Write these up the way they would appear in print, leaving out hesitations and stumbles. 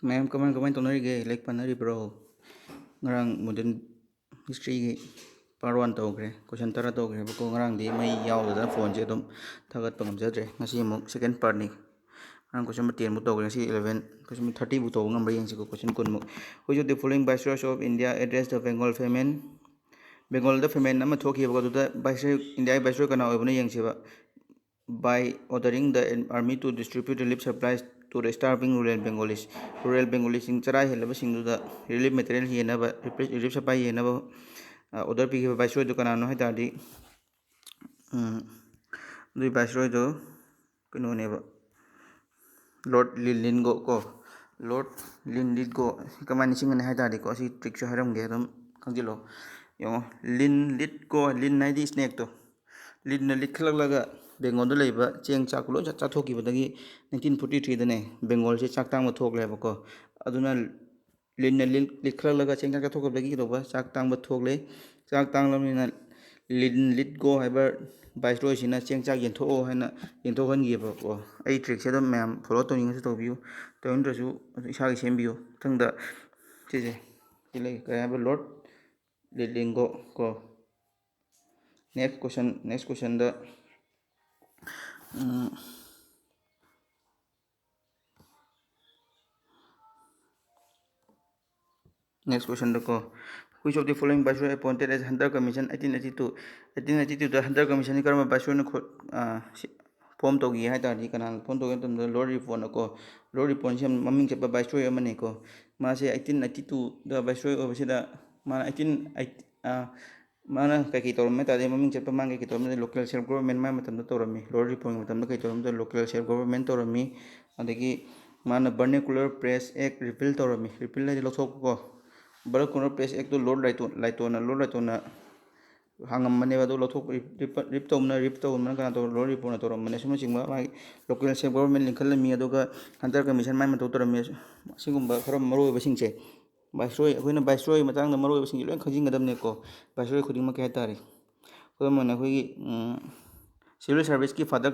ꯃꯌꯥꯝ ꯀꯃꯥꯏ ꯇꯧꯅꯔꯤꯒꯦ ꯂꯥꯏꯔꯤꯛ ꯄꯥꯅꯔꯤꯕ꯭ꯔꯣ? ꯉꯔꯥꯡ ꯃꯣꯗꯔꯟ ꯍꯤꯁꯇ꯭ꯔꯤꯒꯤ ꯄꯥꯔꯠ 1 ꯇꯧꯈ꯭ꯔꯦ, ꯀꯣꯏꯁꯟ 10 ꯇꯧꯈ꯭ꯔꯦꯕꯀꯣ. ꯉꯔꯥꯡꯗꯤ ꯃꯩ ꯌꯥꯎꯗꯗꯅ ꯐꯣꯟꯁꯦ ꯑꯗꯨꯝ ꯊꯥꯒꯠꯄ ꯉꯝꯖꯗ꯭ꯔꯦ. ꯉꯁꯤ ꯑꯃꯨꯛ ꯁꯦꯀꯦꯟ ꯄꯥꯔꯠꯅꯤ. ꯉꯔꯥꯡ ꯀꯣꯏꯁꯟ 10 ꯇꯧꯈ꯭ꯔꯦ, ꯉꯁꯤ 11, ꯀꯣꯏꯁꯟ 30 ꯇꯧꯕ ꯉꯝꯕ꯭ꯔꯥ ꯌꯦꯡꯁꯤꯀꯣ. ꯀꯣꯏꯁꯟ 10 Which of the following viceroys of India addressed the Bengal famine? ꯕꯦꯡꯒꯣꯜꯗ ꯐꯦꯃꯦꯟ ꯑꯃ ꯊꯣꯛꯈꯤꯕꯀꯣ. ꯑꯗꯨꯗ ꯏꯟꯗꯤꯌꯥꯒꯤ ꯚꯥꯏꯁꯔꯣꯏ ꯀꯅꯥ ꯑꯣꯏꯕꯅꯣ ꯌꯦꯡꯁꯤꯕ. By ordering the army to distribute relief supplies to the starving rural Bengalis. Rural Bengalis ꯆꯔꯥ ꯍꯦꯜꯂꯕꯁꯤꯡꯗꯨꯗ ꯔꯤꯂꯤꯐ ꯃꯦꯇꯔꯤꯌꯦꯜ ꯌꯦꯟꯅꯕ, ꯔꯤꯂꯤꯐ ꯁꯄ꯭ꯂꯥꯏ ꯌꯦꯟꯅꯕ ꯑꯣꯔꯗꯔ ꯄꯤꯈꯤꯕ ꯚꯥꯏꯁꯔꯣꯏꯗꯨ ꯀꯅꯥꯅꯣ ꯍꯥꯏ ꯇꯥꯔꯗꯤ ꯑꯗꯨꯒꯤ ꯚꯥꯏꯁꯔꯣꯏꯗꯨ ꯀꯩꯅꯣꯅꯦꯕ, ꯂꯣꯔꯗ ꯂꯤꯟꯂꯤꯠꯒꯣ ꯀꯣ. ꯂꯣꯔꯗ ꯂꯤꯟꯂꯤꯠꯒꯣ ꯀꯃꯥꯏꯅ ꯅꯤꯡꯁꯤꯡꯒꯅꯤ ꯍꯥꯏ ꯇꯥꯔꯗꯤꯀꯣ, ꯑꯁꯤ ꯇ꯭ꯔꯤꯛꯁꯨ ꯍꯥꯏꯔꯝꯒꯦ, ꯑꯗꯨꯝ ꯈꯪꯖꯤꯜꯂꯣ. ꯌꯦꯡꯉꯣ, ꯂꯤꯟꯂꯤꯠꯒꯣ, ꯂꯤꯟ ꯍꯥꯏꯗꯤ ꯁ꯭ꯅꯦꯛꯇꯣ. ꯂꯤꯟꯅ ꯂꯤꯠꯈꯠꯂꯛꯂꯒ ꯕꯦꯡꯒꯣꯜꯗ ꯂꯩꯕ ꯆꯦꯡ ꯆꯥꯛ ꯂꯣꯏ ꯆꯥꯊꯣꯛꯈꯤꯕꯗꯒꯤ 1943ꯗꯅꯦ ꯕꯦꯡꯒꯣꯜꯁꯦ ꯆꯥꯛ ꯇꯥꯡꯕ ꯊꯣꯛꯂꯦꯕꯀꯣ. ꯑꯗꯨꯅ ꯂꯤꯟꯅ ꯂꯤꯠꯈꯠꯂꯛꯂꯒ ꯆꯦꯡ ꯆꯥꯛ ꯆꯥꯊꯣꯛꯈꯤꯕꯗꯒꯤ ꯀꯩꯗꯧꯕ ꯆꯥꯛ ꯇꯥꯡꯕ ꯊꯣꯛꯂꯦ. ꯆꯥꯛ ꯇꯥꯡꯂꯕꯅꯤꯅ ꯂꯤꯟꯂꯤꯠꯒꯣ ꯍꯥꯏꯕ ꯚꯥꯏꯁꯔꯣꯏꯁꯤꯅ ꯆꯦꯡ ꯆꯥꯛ ꯌꯦꯟꯊꯣꯛꯑꯣ ꯍꯥꯏꯅ ꯌꯦꯟꯊꯣꯛꯍꯟꯈꯤꯕꯀꯣ. ꯑꯩ ꯇ꯭ꯔꯤꯛꯁꯦ ꯑꯗꯨꯝ ꯃꯌꯥꯝ ꯐꯣꯂꯣ ꯇꯧꯅꯤꯡꯉꯁꯨ ꯇꯧꯕꯤꯌꯨ, ꯇꯧꯅꯤꯡꯗ꯭ꯔꯁꯨ ꯏꯁꯥꯒꯤ ꯁꯦꯝꯕꯤꯌꯨ. ꯃꯊꯪꯗ ꯁꯤꯁꯦ ꯂꯩ ꯀꯔꯤ ꯍꯥꯏꯕ, ꯂꯣꯔꯗ ꯂꯤꯟꯂꯤꯠꯒꯣ ꯀꯣ. ꯅꯦꯛꯁ ꯀꯣꯏꯁꯟꯗ ꯀꯣ. Which of the following viceroy appointed as Hunter Commission 1882? 1882ꯗ hunter ꯀꯃꯤꯁꯟꯁꯤ ꯀꯔꯝꯕ ꯚꯥꯏꯁꯔꯣꯏꯅ ꯐꯣꯝ ꯇꯧꯈꯤ ꯍꯥꯏ ꯇꯥꯔꯗꯤ ꯀꯅꯥꯅ ꯐꯣꯝ ꯇꯧꯒꯦ ꯃꯇꯝꯗ ꯂꯣꯔꯗ ꯔꯤꯄꯣꯟꯅ ꯀꯣ. ꯂꯣꯔꯗ ꯔꯤꯄꯣꯟꯁꯤ ꯌꯥꯝ ꯃꯃꯤꯡ ꯆꯠꯄ ꯚꯥꯏꯁꯔꯣꯏ ꯑꯃꯅꯤ ꯀꯣ. ꯃꯥꯁꯦ 1882ꯗ ꯚꯥꯏꯁꯔꯣꯏ ꯑꯣꯏꯕꯁꯤꯗ ꯃꯥꯅ ꯀꯩꯀꯩ ꯇꯧꯔꯝꯃꯦ ꯍꯥꯏ ꯇꯥꯔꯗꯤ, ꯃꯃꯤꯡ ꯆꯠꯄ ꯃꯥꯅ ꯀꯩꯀꯩ ꯇꯧꯔꯝꯃꯦ, ꯂꯣꯀꯦꯜ ꯁꯦꯜꯐ ꯒꯣꯕꯔꯟꯃꯦꯟ ꯃꯥꯏ ꯃꯇꯝꯗ ꯇꯧꯔꯝꯃꯤ. ꯂꯣꯔꯗ ꯔꯤꯄꯣꯟꯒꯤ ꯃꯇꯝꯗ ꯀꯩ ꯇꯧꯔꯝꯃꯤ, ꯂꯣꯀꯦꯜ ꯁꯦꯜꯐ ꯒꯣꯕꯔꯟꯃꯦꯟ ꯇꯧꯔꯝꯃꯤ. ꯑꯗꯒꯤ ꯃꯥꯅ ꯕꯔꯅꯦꯀꯨꯂꯔ ꯄ꯭ꯔꯦꯁ ꯑꯦꯛ ꯔꯤꯄꯤꯜ ꯇꯧꯔꯝꯃꯤ. ꯔꯤꯄꯤꯜ ꯍꯥꯏꯗꯤ ꯂꯧꯊꯣꯛꯄ ꯀꯣ. ꯕꯔꯅꯦꯀꯨꯂꯔ ꯄ꯭ꯔꯦꯁ ꯑꯦꯛꯇꯨ ꯂꯣꯔꯗ ꯂꯥꯏꯇꯣꯟꯅ ꯍꯥꯡꯉꯝꯕꯅꯦꯕ. ꯑꯗꯨ ꯂꯧꯊꯣꯛꯄ, ꯔꯤꯞ ꯇꯧꯕꯅ ꯀꯅꯥ ꯇꯧꯔ, ꯂꯣꯔꯗ ꯔꯤꯄꯣꯟꯅ ꯇꯧꯔꯝꯕꯅꯦ. ꯑꯁꯤꯅꯆꯤꯡꯕ ꯃꯥꯒꯤ ꯂꯣꯀꯦꯜ ꯁꯦꯜꯐ ꯒꯣꯕꯔꯟꯃꯦꯟ ꯂꯤꯡꯈꯠꯂꯝꯃꯤ. ꯑꯗꯨꯒ ꯍꯟꯇꯔ ꯀꯃꯤꯁꯟ ꯃꯥꯏ ꯃꯊꯧ ꯇꯧꯔꯝꯃꯤ. ꯑꯁꯤꯒꯨꯝꯕ ꯈꯔ ꯃꯔꯨꯑꯣꯏꯕꯁꯤꯡꯁꯦ ꯚꯥꯏꯁꯔꯣꯏ, ꯑꯩꯈꯣꯏꯅ ꯚꯥꯏꯁꯔꯣꯏ ꯃꯇꯥꯡꯗ ꯃꯔꯨꯑꯣꯏꯕꯁꯤꯡꯁꯦ ꯂꯣꯏ ꯈꯪꯖꯤꯟꯒꯗꯕꯅꯦꯀꯣ. ꯚꯥꯏꯁꯔꯣꯏ ꯈꯨꯗꯤꯡꯃꯛꯀꯤ ꯍꯥꯏꯇꯥꯔꯦ. ꯈꯨꯗꯝ ꯑꯣꯏꯅ ꯑꯩꯈꯣꯏꯒꯤ ꯁꯤꯚꯤꯜ ꯁꯥꯔꯚꯤꯁꯀꯤ ꯐꯥꯗꯔ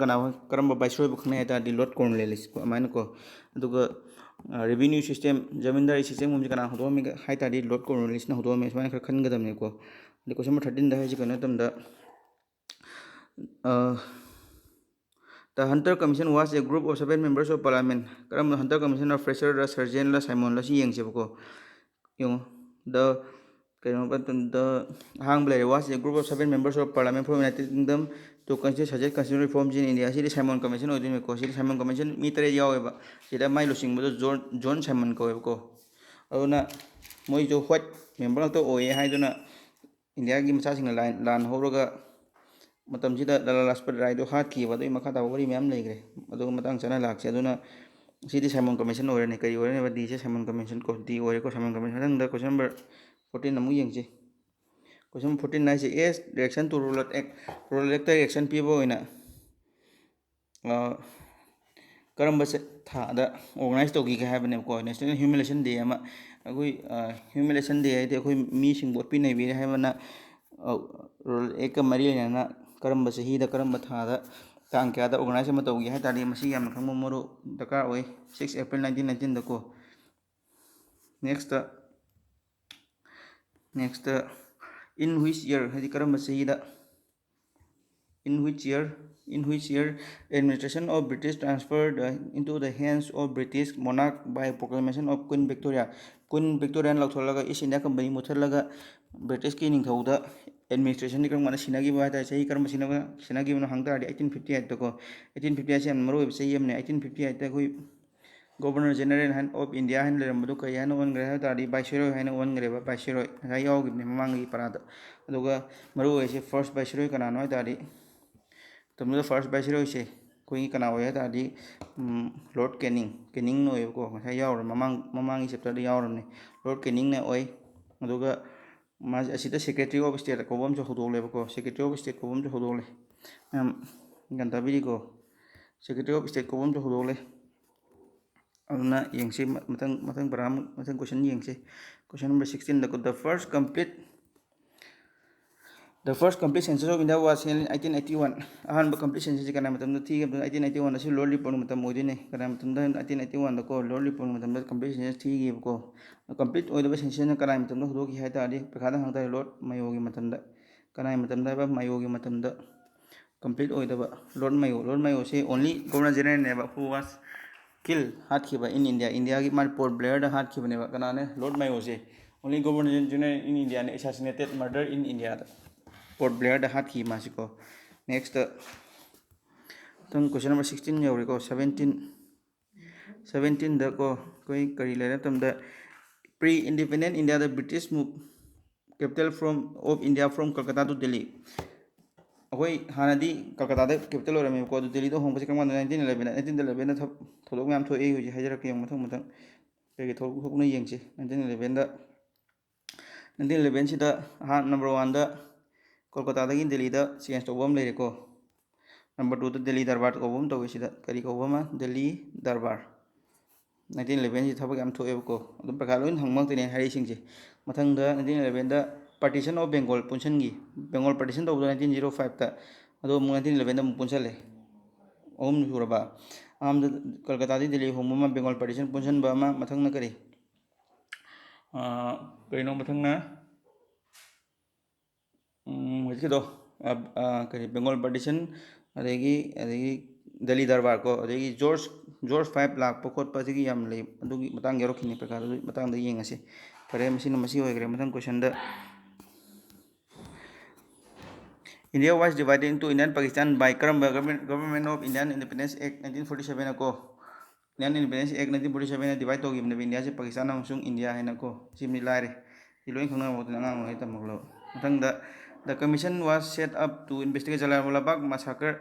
ꯀꯔꯝꯕ ꯚꯥꯏꯁꯔꯣꯏꯕꯨ ꯈꯪꯅꯩ ꯍꯥꯏ ꯇꯥꯔꯗꯤ ꯂꯣꯔꯗ ꯀꯣꯔꯟꯋꯥꯂꯤꯁ ꯑꯗꯨꯃꯥꯏꯅ ꯀꯣ. ꯑꯗꯨꯒ ꯔꯦꯚꯤꯅ꯭ꯌꯨ ꯁꯤꯁꯇꯦꯝ, ꯖꯃꯤꯟꯗꯥꯔꯤ ꯁꯤꯁꯇꯦꯝꯒꯨꯝꯕꯁꯤ ꯀꯅꯥ ꯍꯧꯗꯣꯛꯑꯝꯃꯤ ꯍꯥꯏ ꯇꯥꯔꯗꯤ ꯂꯣꯔꯗ ꯀꯣꯔꯟꯋꯥꯂꯤꯁꯅ ꯍꯧꯗꯣꯛꯑꯝꯃꯤ. ꯁꯨꯃꯥꯏꯅ ꯈꯔ ꯈꯟꯒꯗꯕꯅꯦꯀꯣ. ꯑꯗꯩ ꯀꯣꯏꯁꯟ ꯅꯝꯕꯔ 13ꯗ ꯍꯥꯏꯁꯤ ꯀꯩꯅꯣ ꯃꯇꯝꯗ The Hunter Commission was a group of 7 members of parliament. ꯀꯔꯝꯕ ꯍꯟꯇꯔ ꯀꯃꯤꯁꯟꯅ ꯐ꯭ꯔꯦꯁꯔ ꯁꯔꯖꯦꯟꯂ ꯁꯥꯏꯃꯣꯟꯂ ꯁꯤ ꯌꯦꯡꯁꯦꯕꯀꯣ. ꯌꯦꯡꯉꯣ, ꯀꯩꯅꯣ ꯃꯇꯝꯗ ꯑꯍꯥꯡꯕ ꯂꯩꯔꯦ. Was a group of 7 members of parliament from United Kingdom to suggest constitutional reforms in India. ꯁꯤꯗꯤ ꯁꯥꯏꯃꯣꯟ ꯀꯃꯤꯁꯟ ꯑꯣꯏꯗꯣꯏꯅꯤꯀꯣ. ꯁꯤꯗꯤ ꯁꯥꯏꯃꯣꯟ ꯀꯃꯤꯁꯟ ꯃꯤ 3 ꯌꯥꯎꯋꯦꯕ. ꯁꯤꯗ ꯃꯥꯏ ꯂꯨꯆꯤꯡꯕꯗꯣ ꯖꯣꯟ ꯁꯥꯏꯃꯟ ꯀꯧꯋꯦꯕꯀꯣ. ꯑꯗꯨꯅ ꯃꯣꯏꯁꯨ ꯍ꯭ꯋꯥꯏꯠ ꯃꯦꯝꯕꯔ ꯉꯥꯛꯇ ꯑꯣꯏꯌꯦ ꯍꯥꯏꯗꯨꯅ ꯏꯟꯗꯤꯌꯥꯒꯤ ꯃꯆꯥꯁꯤꯡꯅ ꯂꯥꯟ ꯍꯧꯔꯒ ꯃꯇꯝꯁꯤꯗ ꯂꯂꯥ ꯂꯥꯖꯄꯠ ꯔꯥꯏꯗꯣ ꯍꯥꯠꯈꯤꯕ. ꯑꯗꯨꯒꯤ ꯃꯈꯥ ꯇꯥꯕ ꯋꯥꯔꯤ ꯃꯌꯥꯝ ꯂꯩꯈ꯭ꯔꯦ. ꯑꯗꯨꯒ ꯃꯇꯥꯡ ꯆꯥꯅ ꯂꯥꯛꯁꯦ. ꯑꯗꯨꯅ ꯁꯤꯗꯤ ꯁꯥꯏꯃꯣꯟ ꯀꯃꯤꯁꯟ ꯑꯣꯏꯔꯅꯤ. ꯀꯔꯤ ꯑꯣꯏꯔꯅꯦꯕ, ꯗꯤꯁꯦ ꯁꯥꯏꯃꯣꯟ ꯀꯃꯤꯁꯟ ꯀꯣ. ꯗꯤ ꯑꯣꯏꯔꯦꯀꯣ, ꯁꯥꯏꯃꯣꯟ ꯀꯃꯤꯁꯟ. ꯃꯊꯪꯗ ꯀꯣꯏꯁꯟ ꯅꯝꯕꯔ 14 ꯑꯃꯨꯛ ꯌꯦꯡꯁꯤ. ꯀꯣꯏꯁꯟ 14 ꯍꯥꯏꯁꯦ ꯑꯦꯁ ꯔꯤꯑꯦꯛꯁꯟ ꯇꯨ ꯔꯨꯔꯦꯜ ꯑꯦꯛ. ꯔꯨꯔꯦꯜ ꯑꯦꯛꯇ ꯔꯤꯑꯦꯛꯁꯟ ꯄꯤꯕ ꯑꯣꯏꯅ ꯀꯔꯝꯕ ꯊꯥꯗ ꯑꯣꯔꯒꯅꯥꯏꯖ ꯇꯧꯈꯤꯒꯦ ꯍꯥꯏꯕꯅꯦꯕꯀꯣ. ꯅꯦꯁꯅꯦꯜ ꯍ꯭ꯌꯨꯃꯤꯂꯦꯁꯟ ꯗꯦ ꯑꯃ. ꯑꯩꯈꯣꯏ ꯍ꯭ꯌꯨꯃꯤꯂꯦꯁꯟ ꯗꯦ ꯍꯥꯏꯗꯤ ꯑꯩꯈꯣꯏ ꯃꯤꯁꯤꯡꯕꯨ ꯑꯣꯠꯄꯤ ꯅꯩꯕꯤꯔꯦ ꯍꯥꯏꯕꯅ ꯔꯨꯔꯦꯜ ꯑꯦꯛꯀ ꯃꯔꯤ ꯂꯩꯅꯅ ꯀꯔꯝꯕ ꯆꯍꯤꯗ ꯀꯔꯝꯕ ꯊꯥꯗ ꯇꯥꯡ ꯀꯌꯥꯗ ꯑꯣꯔꯒꯅꯥꯏꯖ ꯑꯃ ꯇꯧꯒꯦ ꯍꯥꯏ ꯇꯥꯔꯗꯤ ꯃꯁꯤ ꯌꯥꯝꯅ ꯈꯪꯕ ꯃꯔꯨ ꯗꯔꯀꯥꯔ ꯑꯣꯏ. 6 April 1919ꯗ ꯀꯣ. ꯅꯦꯛꯁꯇ in which year ꯍꯥꯏꯗꯤ ꯀꯔꯝꯕ ꯆꯍꯤꯗ. in which year administration of British transferred into the hands of British monarch by proclamation of Queen Victoria. Queen Victoria ꯂꯧꯊꯣꯛꯂꯒ is India company ꯃꯨꯠꯊꯠꯂꯒ ꯕ꯭ꯔꯤꯇꯤꯁꯀꯤ ꯅꯤꯡꯊꯧꯗ ꯑꯦꯗꯃꯤꯅꯤꯁꯇ꯭ꯔꯦꯁꯟꯗꯤ ꯀꯔꯝ ꯀꯥꯟꯗ ꯁꯤꯟꯅꯈꯤꯕ ꯍꯥꯏ ꯇꯥꯔꯦ. ꯆꯍꯤ ꯀꯔꯝꯕ ꯁꯤꯟꯅꯈꯤꯕꯅꯣ ꯍꯪ ꯇꯥꯔꯗꯤ 1858ꯗ ꯀꯣ. 1858ꯁꯤ ꯌꯥꯝꯅ ꯃꯔꯨꯑꯣꯏꯕ ꯆꯍꯤ ꯑꯃꯅꯤ. 1858ꯗ ꯑꯩꯈꯣꯏ ꯒꯣꯕꯔꯅꯔ ꯖꯦꯅꯔꯦꯜ ꯑꯣꯐ ꯏꯟꯗꯤꯌꯥ ꯍꯥꯏꯅ ꯂꯩꯔꯝꯕꯗꯨ ꯀꯔꯤ ꯍꯥꯏꯅ ꯑꯣꯟꯈ꯭ꯔꯦ ꯍꯥꯏ ꯇꯥꯔꯗꯤ ꯚꯥꯏꯁꯔꯣꯏ ꯍꯥꯏꯅ ꯑꯣꯟꯈ꯭ꯔꯦꯕ. ꯚꯥꯏꯁꯔꯣꯏ ꯉꯁꯥꯏ ꯌꯥꯎꯈꯤꯕꯅꯤ ꯃꯃꯥꯡꯒꯤ ꯄꯔꯥꯗ. ꯑꯗꯨꯒ ꯃꯔꯨꯑꯣꯏꯔꯤꯁꯦ ꯐꯥꯔꯁ ꯚꯥꯏꯁꯔꯣꯏ ꯀꯅꯥꯅꯣ ꯍꯥꯏ ꯇꯥꯔꯗꯤ, ꯃꯇꯝꯗꯨꯗ ꯐꯥꯔꯁ ꯚꯥꯏꯁꯔꯣꯏꯁꯦ ꯑꯩꯈꯣꯏꯒꯤ ꯀꯅꯥ ꯑꯣꯏ ꯍꯥꯏ ꯇꯥꯔꯗꯤ ꯂꯣꯔꯗ ꯀꯦꯅꯤꯡꯅ ꯑꯣꯏꯌꯦꯕꯀꯣ. ꯉꯁꯥꯏ ꯌꯥꯎꯔꯦ, ꯃꯃꯥꯡꯒꯤ ꯆꯦꯞꯇꯔꯗ ꯌꯥꯎꯔꯕꯅꯤ. ꯂꯣꯔꯗ ꯀꯦꯅꯤꯡꯅ ꯑꯣꯏ. ꯑꯗꯨꯒ ꯃꯥꯁꯦ ꯑꯁꯤꯗ ꯁꯦꯀ꯭ꯔꯦꯇꯔꯤ ꯑꯣꯐ ꯏꯁꯇꯦꯠ ꯀꯧꯕ ꯑꯃꯁꯨ ꯍꯧꯗꯣꯛꯂꯦꯕꯀꯣ. ꯁꯦꯀ꯭ꯔꯦꯇꯔꯤ ꯑꯣꯐ ꯏꯁꯇꯦꯠ ꯀꯧꯕ ꯑꯃꯁꯨ ꯍꯧꯗꯣꯛꯂꯦ. ꯃꯌꯥꯝ ꯒ꯭ꯌꯥꯟ ꯇꯥꯕꯤꯔꯤꯀꯣ. ꯁꯦꯀ꯭ꯔꯦꯇꯔꯤ ꯑꯣꯐ ꯏꯁꯇꯦꯠ ꯀꯧꯕ ꯑꯃꯁꯨ ꯍꯧꯗꯣꯛꯂꯦ. ꯑꯗꯨꯅ ꯌꯦꯡꯁꯤ ꯃꯊꯪ ꯄꯔꯥꯃꯨꯛ ꯃꯊꯪ ꯀꯣꯏꯁꯟ ꯌꯦꯡꯁꯤ. ꯀꯣꯏꯁꯟ number 16ꯗ The first complete census of India was held in 1881. ꯑꯍꯥꯟꯕ complete census kana matamda thigibda 1881 asi Lord Report matam oidine kana matamda 1881 da ko Lord Report matamda complete census thigib ko complete oidaba census na kana matamda hudoki haitari pekhada hangta Lord Mayo gi matamda kana matamda ba Mayo gi matamda complete oidaba Lord Mayo say only Governor General neba who was killed hatkiba in India gi mar Port Blair da hatkiba neba kana ne Lord Mayo say only Governor General in India assassinated murder in India da Port Blair da hat ki masiko. Next, question number 16 yauri ko 17 da ko koi kari lena tam da pre-independent India the British moved capital of India from Kolkata to Delhi. Akoi hanadi Kolkata da capital ora me ko Delhi do hong pa sikang 1911 da tholok myam thoi hu ji hajar ke yang mathang pe ke thok na yeng chi 1911 sida number 1 da Kolkata dagi Delhi da change to bom lere ko number 2 da Delhi Darbar ko bom to sida kari ko bom Delhi Darbar 1911 ji thabak am thoe ko adum prakha loin hangmang tine hari sing ji mathang da 1911 da partition of Bengal punchen gi Bengal partition to 1905 ta ado 1911 da punchale om suraba am da Kolkata di Delhi hom ma Bengal partition punchen ba ma mathang na kari no mathang na do kari Bengal partition adegi Delhi Darbar ko adegi George 5 lakh pokot pa sigi yam le adugi matang yaro khini prakar matang da yeng ase kare machine masi hoigre matang question da India was divided into India and Pakistan by Government of Indian Independence Act 1947 ko Indian Independence Act 1947 divide to gibne India se Pakistan amsung India haina ko simni laire iloin khangna mo tna ngang ngai tamaglo matang da The commission was set up to investigate Jallianwala Bagh massacre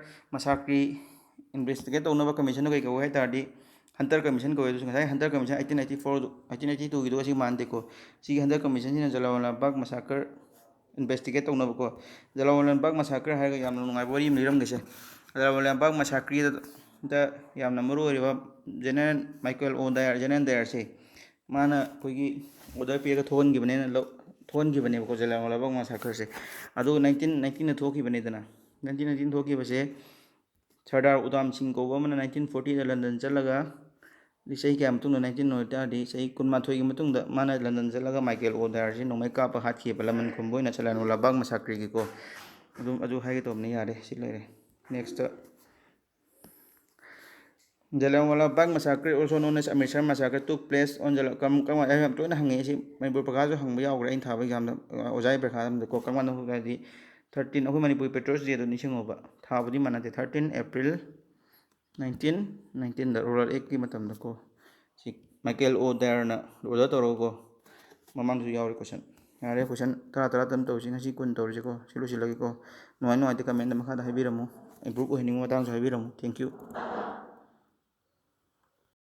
investigate onaba commission ko ko haitadi Hunter commission ko edu ngai Hunter commission 1884 1882 gi do si mande ko si Hunter commission ni Jallianwala Bagh massacre investigate onaba ko Jallianwala Bagh massacre ha ga yam ngai bori miram gese Jallianwala Bagh massacre da yam namuru riba General Michael O'Dwyer General Dyer se mana kogi order pe ga thon gi bane thon gi bane ko Jallianwala Bagh massacre se adu 1919 na thoki bane dana 1919 thoki base Sardar Udham Singh ko bamana 1940 da London chalaga lisai kya matung 1990 di sei kunma thoi gi matung da mana London chalaga Michael O'Dwyer se nomai ka pa hat ki palaman khumboy na Jallianwala Bagh massacre gi ko adu hai to ne yare si lere next Jallianwala Bagh massacre also known as Amritsar massacre took place on Jallianwala to na hangi si Manipur Prakha jo hangba yaw gra in thaba exam da ojai prakha da ko kangwan ho ga di 13 aku Manipur Patriots Day do nising oba thaba di manate 13 April 1919 da rural act ki matam da ko si Michael O'Dwyer na order to ro ko mamang ju yaw question yare question tara tam to sin si kun to ri ko silu silagi ko noi noi te comment da makha da haibiramu improve ho hiningo matang jo haibiramu thank you